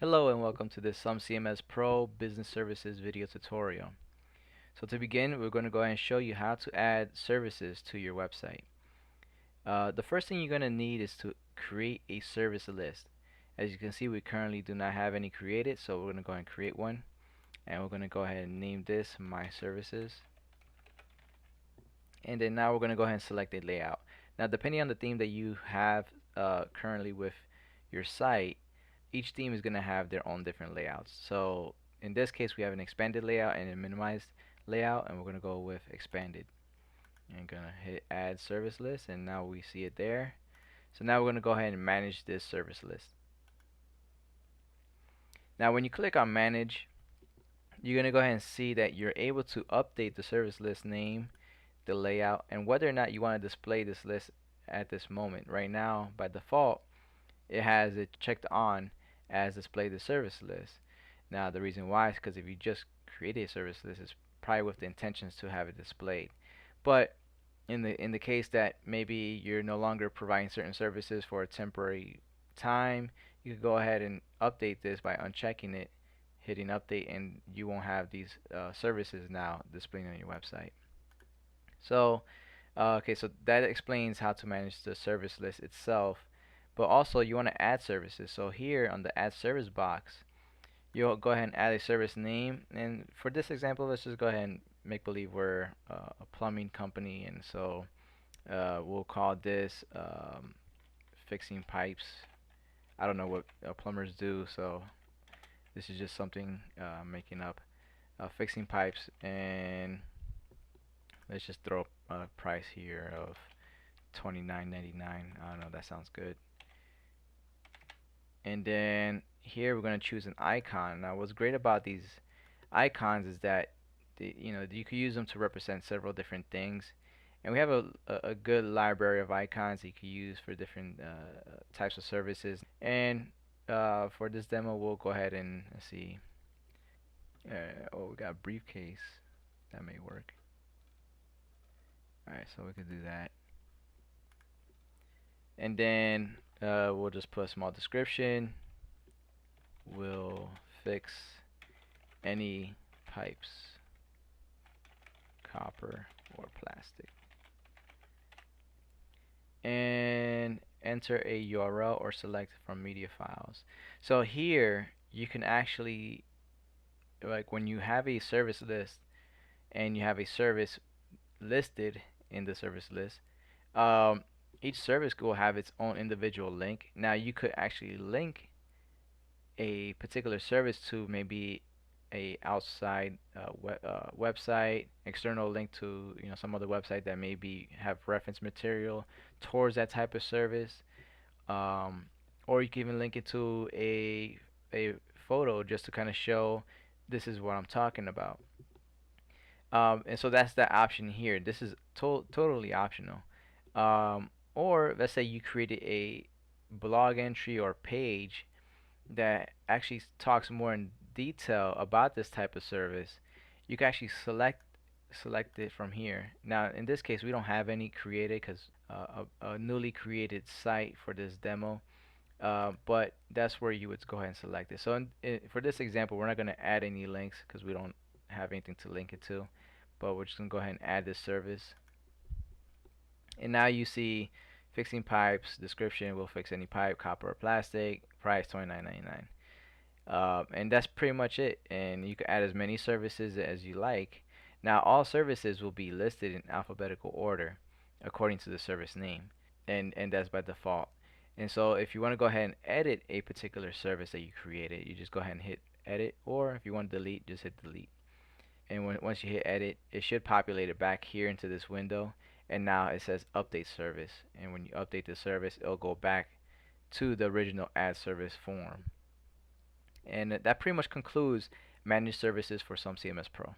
Hello and welcome to this SumCMS Pro Business Services video tutorial. So to begin, we're going to go ahead and show you how to add services to your website. The first thing you're going to need is to create a service list. As you can see, we currently do not have any created, so we're going to go ahead and create one. And we're going to go ahead and name this My Services. And then now we're going to go ahead and select a layout. Now depending on the theme that you have currently with your site, each theme is going to have their own different layouts. So in this case, we have an expanded layout and a minimized layout, and we're going to go with expanded. And going to hit add service list, and now we see it there. So now we're going to go ahead and manage this service list. Now when you click on manage, you're going to go ahead and see that you're able to update the service list name, the layout, and whether or not you want to display this list at this moment. Right now, by default, it has it checked on as display the service list. Now the reason why is because if you just create a service list, it's probably with the intentions to have it displayed. But in the case that maybe you're no longer providing certain services for a temporary time, you can go ahead and update this by unchecking it, hitting update, and you won't have these services now displaying on your website. So okay, so that explains how to manage the service list itself. But also you want to add services. So here on the add service box, you'll go ahead and add a service name. And for this example, let's just go ahead and make believe we're a plumbing company, and so we'll call this fixing pipes. I don't know what plumbers do, so this is just something I'm making up. Fixing pipes, and let's just throw a price here of $29.99. I don't know, that sounds good. And then here we're going to choose an icon. Now what's great about these icons is that you can use them to represent several different things, and we have a good library of icons that you can use for different types of services. And for this demo, we'll go ahead and let's see. Oh, we got briefcase. That may work. Alright, so we can do that. And then we'll just put a small description. We'll fix any pipes, copper or plastic, and enter a URL or select from media files. So here you can actually, like when you have a service list and you have a service listed in the service list, each service will have its own individual link. Now you could actually link a particular service to maybe a outside website, external link to some other website that maybe have reference material towards that type of service, or you can even link it to a photo just to kind of show this is what I'm talking about. And so that's the option here. This is totally optional. Or let's say you created a blog entry or page that actually talks more in detail about this type of service. You can actually select it from here. Now in this case we don't have any created because a newly created site for this demo, but that's where you would go ahead and select it. So for this example, we're not going to add any links because we don't have anything to link it to, but we're just going to go ahead and add this service. And now you see fixing pipes, description, will fix any pipe, copper or plastic, price $29.99. And that's pretty much it. And you can add as many services as you like. Now all services will be listed in alphabetical order according to the service name, and that's by default. And so if you want to go ahead and edit a particular service that you created, you just go ahead and hit edit, or if you want to delete, just hit delete. And once you hit edit, it should populate it back here into this window, and now it says update service, and when you update the service, it'll go back to the original add service form. And that pretty much concludes managed services for SumCMS Pro.